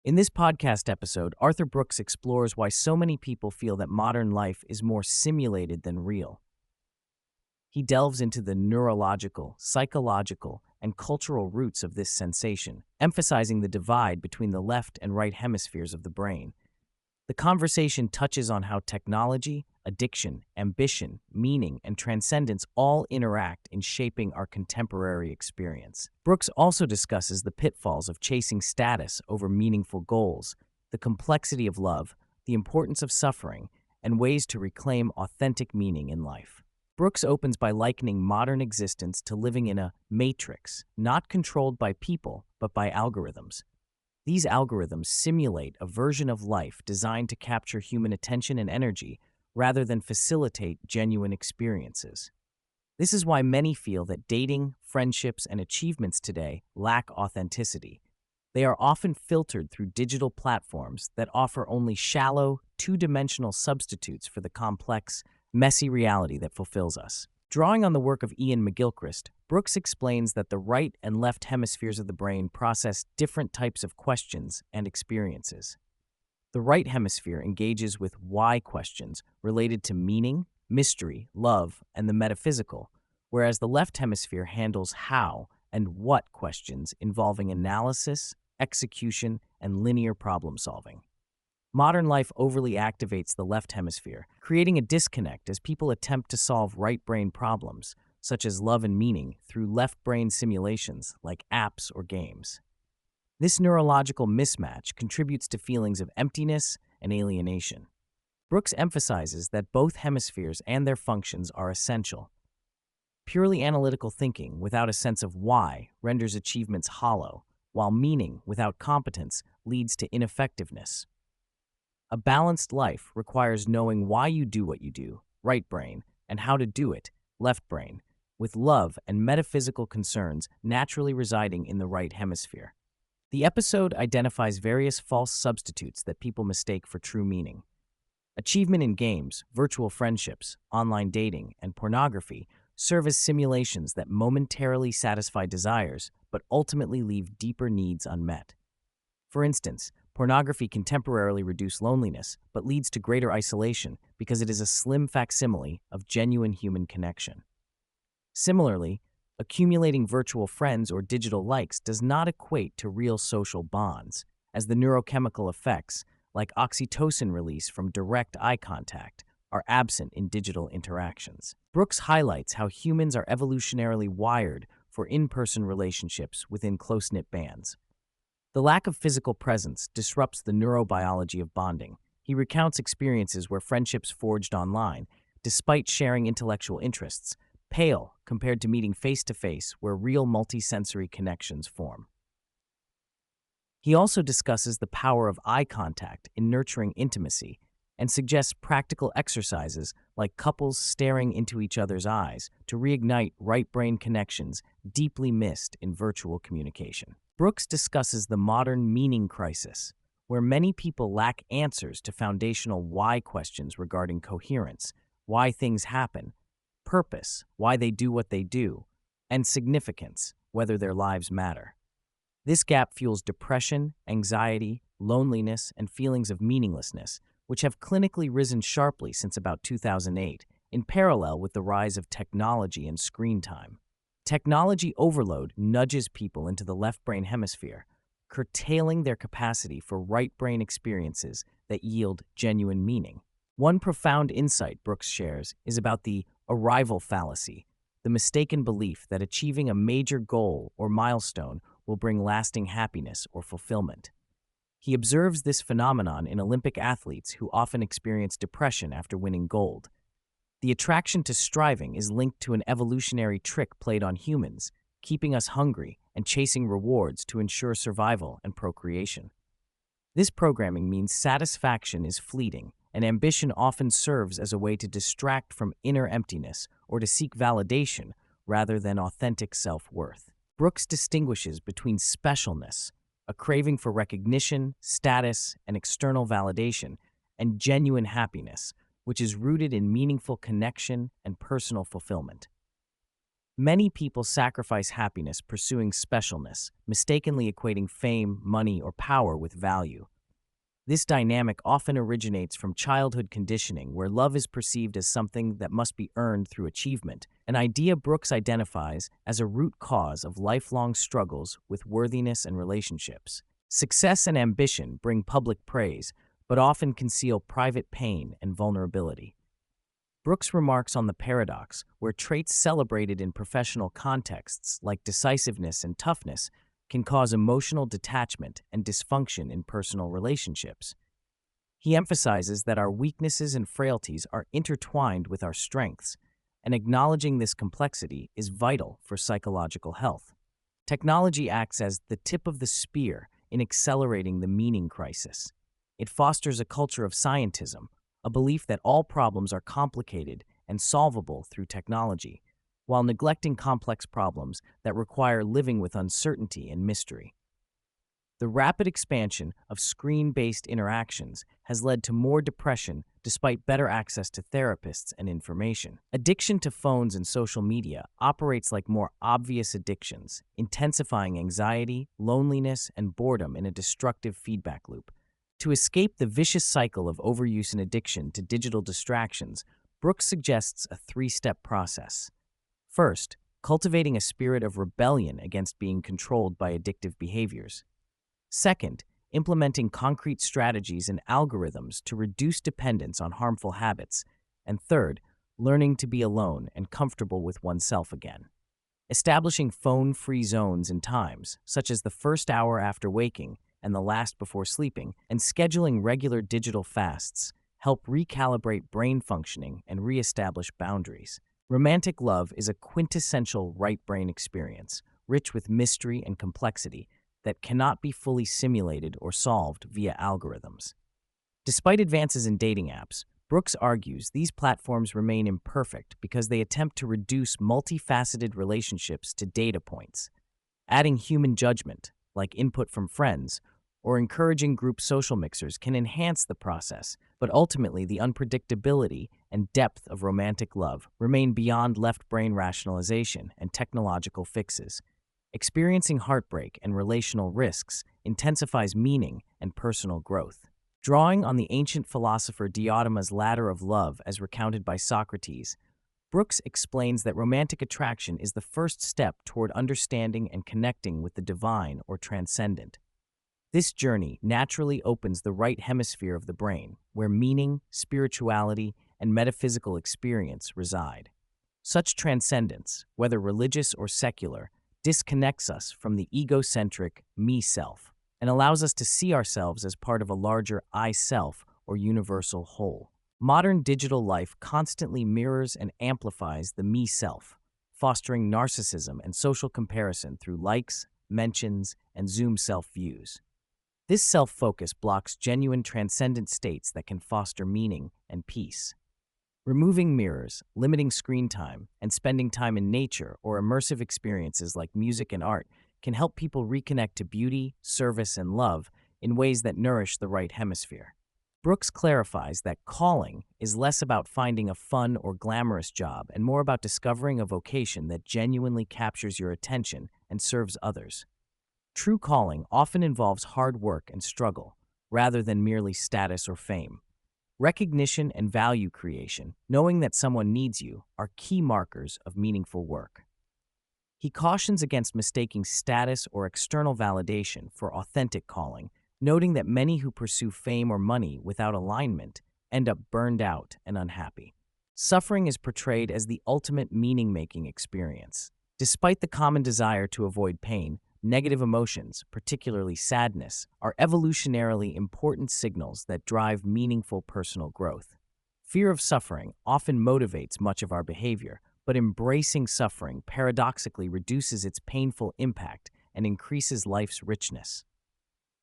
In this podcast episode, Arthur Brooks explores why so many people feel that modern life is more simulated than real. He delves into the neurological, psychological, and cultural roots of this sensation, emphasizing the divide between the left and right hemispheres of the brain. The conversation touches on how technology, addiction, ambition, meaning, and transcendence all interact in shaping our contemporary experience. Brooks also discusses the pitfalls of chasing status over meaningful goals, the complexity of love, the importance of suffering, and ways to reclaim authentic meaning in life. Brooks opens by likening modern existence to living in a matrix, not controlled by people, but by algorithms. These algorithms simulate a version of life designed to capture human attention and energy rather than facilitate genuine experiences. This is why many feel that dating, friendships, and achievements today lack authenticity. They are often filtered through digital platforms that offer only shallow, two-dimensional substitutes for the complex, messy reality that fulfills us. Drawing on the work of Ian McGilchrist, Brooks explains that the right and left hemispheres of the brain process different types of questions and experiences. The right hemisphere engages with why questions related to meaning, mystery, love, and the metaphysical, whereas the left hemisphere handles how and what questions involving analysis, execution, and linear problem solving. Modern life overly activates the left hemisphere, creating a disconnect as people attempt to solve right brain problems, such as love and meaning, through left brain simulations like apps or games. This neurological mismatch contributes to feelings of emptiness and alienation. Brooks emphasizes that both hemispheres and their functions are essential. Purely analytical thinking without a sense of why renders achievements hollow, while meaning without competence leads to ineffectiveness. A balanced life requires knowing why you do what you do, right brain, and how to do it, left brain, with love and metaphysical concerns naturally residing in the right hemisphere. The episode identifies various false substitutes that people mistake for true meaning. Achievement in games, virtual friendships, online dating, and pornography serve as simulations that momentarily satisfy desires but ultimately leave deeper needs unmet. For instance, pornography can temporarily reduce loneliness, but leads to greater isolation because it is a slim facsimile of genuine human connection. Similarly, accumulating virtual friends or digital likes does not equate to real social bonds, as the neurochemical effects, like oxytocin release from direct eye contact, are absent in digital interactions. Brooks highlights how humans are evolutionarily wired for in-person relationships within close-knit bands. The lack of physical presence disrupts the neurobiology of bonding. He recounts experiences where friendships forged online, despite sharing intellectual interests, pale compared to meeting face-to-face where real multisensory connections form. He also discusses the power of eye contact in nurturing intimacy and suggests practical exercises like couples staring into each other's eyes to reignite right brain connections deeply missed in virtual communication. Brooks discusses the modern meaning crisis, where many people lack answers to foundational why questions regarding coherence, why things happen, purpose, why they do what they do, and significance, whether their lives matter. This gap fuels depression, anxiety, loneliness, and feelings of meaninglessness, which have clinically risen sharply since about 2008, in parallel with the rise of technology and screen time. Technology overload nudges people into the left brain hemisphere, curtailing their capacity for right brain experiences that yield genuine meaning. One profound insight Brooks shares is about the arrival fallacy, the mistaken belief that achieving a major goal or milestone will bring lasting happiness or fulfillment. He observes this phenomenon in Olympic athletes who often experience depression after winning gold. The attraction to striving is linked to an evolutionary trick played on humans, keeping us hungry and chasing rewards to ensure survival and procreation. This programming means satisfaction is fleeting, and ambition often serves as a way to distract from inner emptiness or to seek validation rather than authentic self-worth. Brooks distinguishes between specialness, a craving for recognition, status, and external validation, and genuine happiness, which is rooted in meaningful connection and personal fulfillment. Many people sacrifice happiness pursuing specialness, mistakenly equating fame, money, or power with value. This dynamic often originates from childhood conditioning, where love is perceived as something that must be earned through achievement, an idea Brooks identifies as a root cause of lifelong struggles with worthiness and relationships. Success and ambition bring public praise, but often conceal private pain and vulnerability. Brooks remarks on the paradox, where traits celebrated in professional contexts, like decisiveness and toughness, can cause emotional detachment and dysfunction in personal relationships. He emphasizes that our weaknesses and frailties are intertwined with our strengths, and acknowledging this complexity is vital for psychological health. Technology acts as the tip of the spear in accelerating the meaning crisis. It fosters a culture of scientism, a belief that all problems are complicated and solvable through technology, while neglecting complex problems that require living with uncertainty and mystery. The rapid expansion of screen-based interactions has led to more depression despite better access to therapists and information. Addiction to phones and social media operates like more obvious addictions, intensifying anxiety, loneliness, and boredom in a destructive feedback loop. To escape the vicious cycle of overuse and addiction to digital distractions, Brooks suggests a three-step process. First, cultivating a spirit of rebellion against being controlled by addictive behaviors. Second, implementing concrete strategies and algorithms to reduce dependence on harmful habits. And third, learning to be alone and comfortable with oneself again. Establishing phone-free zones and times, such as the first hour after waking and the last before sleeping, and scheduling regular digital fasts, help recalibrate brain functioning and reestablish boundaries. Romantic love is a quintessential right brain experience, rich with mystery and complexity, that cannot be fully simulated or solved via algorithms. Despite advances in dating apps, Brooks argues these platforms remain imperfect because they attempt to reduce multifaceted relationships to data points. Adding human judgment, like input from friends, or encouraging group social mixers can enhance the process, but ultimately the unpredictability and depth of romantic love remain beyond left-brain rationalization and technological fixes. Experiencing heartbreak and relational risks intensifies meaning and personal growth. Drawing on the ancient philosopher Diotima's ladder of love as recounted by Socrates, Brooks explains that romantic attraction is the first step toward understanding and connecting with the divine or transcendent. This journey naturally opens the right hemisphere of the brain, where meaning, spirituality, and metaphysical experience reside. Such transcendence, whether religious or secular, disconnects us from the egocentric me-self and allows us to see ourselves as part of a larger I-self or universal whole. Modern digital life constantly mirrors and amplifies the me-self, fostering narcissism and social comparison through likes, mentions, and Zoom self-views. This self-focus blocks genuine transcendent states that can foster meaning and peace. Removing mirrors, limiting screen time, and spending time in nature or immersive experiences like music and art can help people reconnect to beauty, service, and love in ways that nourish the right hemisphere. Brooks clarifies that calling is less about finding a fun or glamorous job and more about discovering a vocation that genuinely captures your attention and serves others. True calling often involves hard work and struggle, rather than merely status or fame. Recognition and value creation, knowing that someone needs you, are key markers of meaningful work. He cautions against mistaking status or external validation for authentic calling, noting that many who pursue fame or money without alignment end up burned out and unhappy. Suffering is portrayed as the ultimate meaning-making experience. Despite the common desire to avoid pain, negative emotions, particularly sadness, are evolutionarily important signals that drive meaningful personal growth. Fear of suffering often motivates much of our behavior, but embracing suffering paradoxically reduces its painful impact and increases life's richness.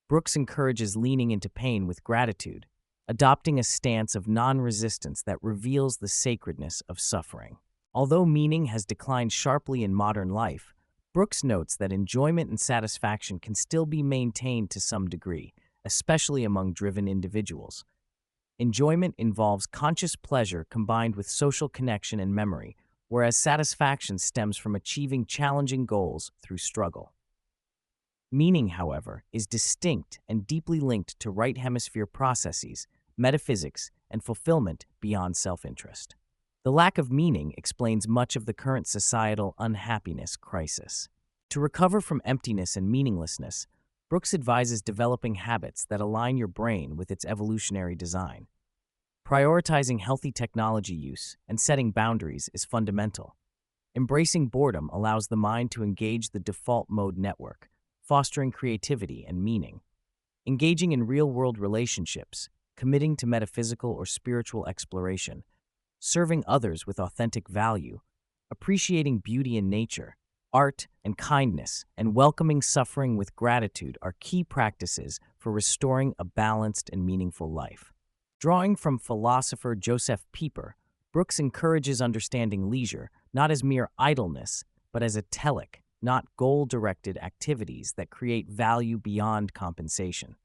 Brooks encourages leaning into pain with gratitude, adopting a stance of non-resistance that reveals the sacredness of suffering. Although meaning has declined sharply in modern life, Brooks notes that enjoyment and satisfaction can still be maintained to some degree, especially among driven individuals. Enjoyment involves conscious pleasure combined with social connection and memory, whereas satisfaction stems from achieving challenging goals through struggle. Meaning, however, is distinct and deeply linked to right hemisphere processes, metaphysics, and fulfillment beyond self-interest. The lack of meaning explains much of the current societal unhappiness crisis. To recover from emptiness and meaninglessness, Brooks advises developing habits that align your brain with its evolutionary design. Prioritizing healthy technology use and setting boundaries is fundamental. Embracing boredom allows the mind to engage the default mode network, fostering creativity and meaning. Engaging in real-world relationships, committing to metaphysical or spiritual exploration, serving others with authentic value, appreciating beauty in nature, art and kindness, and welcoming suffering with gratitude are key practices for restoring a balanced and meaningful life. Drawing from philosopher Joseph Pieper, Brooks encourages understanding leisure not as mere idleness, but as a telic, not goal-directed activities that create value beyond compensation.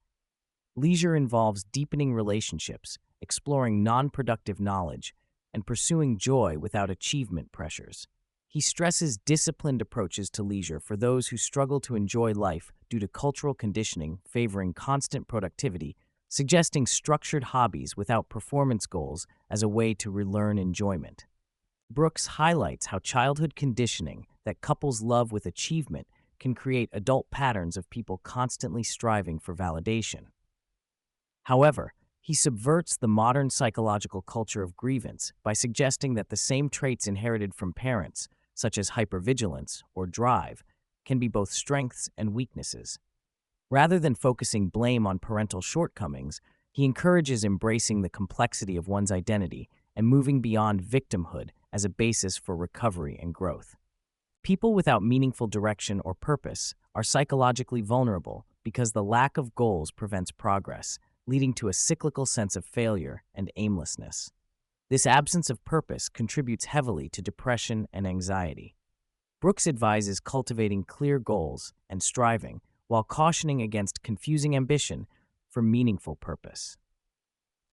Leisure involves deepening relationships, exploring non-productive knowledge, and pursuing joy without achievement pressures. He stresses disciplined approaches to leisure for those who struggle to enjoy life due to cultural conditioning favoring constant productivity, suggesting structured hobbies without performance goals as a way to relearn enjoyment. Brooks highlights how childhood conditioning that couples love with achievement can create adult patterns of people constantly striving for validation. However, he subverts the modern psychological culture of grievance by suggesting that the same traits inherited from parents, such as hypervigilance or drive, can be both strengths and weaknesses. Rather than focusing blame on parental shortcomings, he encourages embracing the complexity of one's identity and moving beyond victimhood as a basis for recovery and growth. People without meaningful direction or purpose are psychologically vulnerable because the lack of goals prevents progress, leading to a cyclical sense of failure and aimlessness. This absence of purpose contributes heavily to depression and anxiety. Brooks advises cultivating clear goals and striving, while cautioning against confusing ambition for meaningful purpose.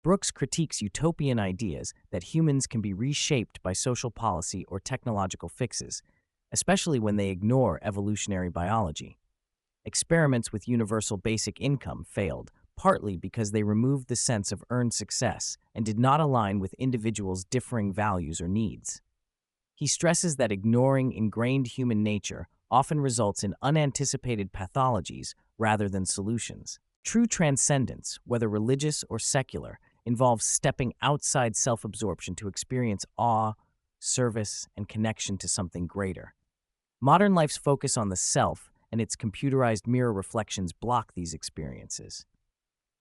Brooks critiques utopian ideas that humans can be reshaped by social policy or technological fixes, especially when they ignore evolutionary biology. Experiments with universal basic income failed, partly because they removed the sense of earned success and did not align with individuals' differing values or needs. He stresses that ignoring ingrained human nature often results in unanticipated pathologies rather than solutions. True transcendence, whether religious or secular, involves stepping outside self-absorption to experience awe, service, and connection to something greater. Modern life's focus on the self and its computerized mirror reflections block these experiences.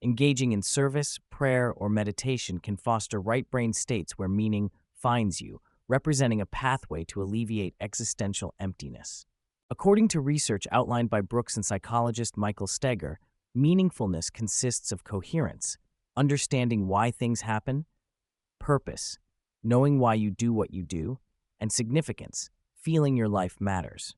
Engaging in service, prayer, or meditation can foster right brain states where meaning finds you, representing a pathway to alleviate existential emptiness. According to research outlined by Brooks and psychologist Michael Steger, meaningfulness consists of coherence, understanding why things happen, purpose, knowing why you do what you do, and significance, feeling your life matters.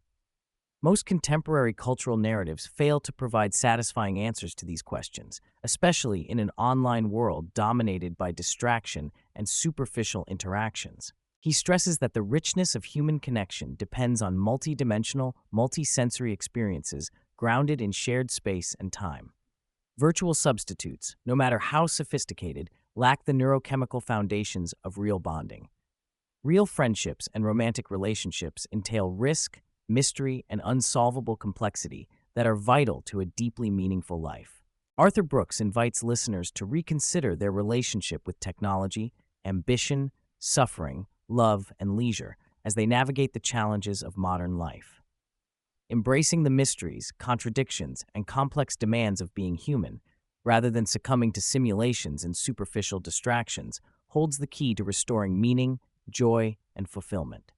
Most contemporary cultural narratives fail to provide satisfying answers to these questions, especially in an online world dominated by distraction and superficial interactions. He stresses that the richness of human connection depends on multidimensional, multisensory experiences grounded in shared space and time. Virtual substitutes, no matter how sophisticated, lack the neurochemical foundations of real bonding. Real friendships and romantic relationships entail risk, mystery, and unsolvable complexity that are vital to a deeply meaningful life. Arthur Brooks invites listeners to reconsider their relationship with technology, ambition, suffering, love, and leisure as they navigate the challenges of modern life. Embracing the mysteries, contradictions, and complex demands of being human, rather than succumbing to simulations and superficial distractions, holds the key to restoring meaning, joy, and fulfillment.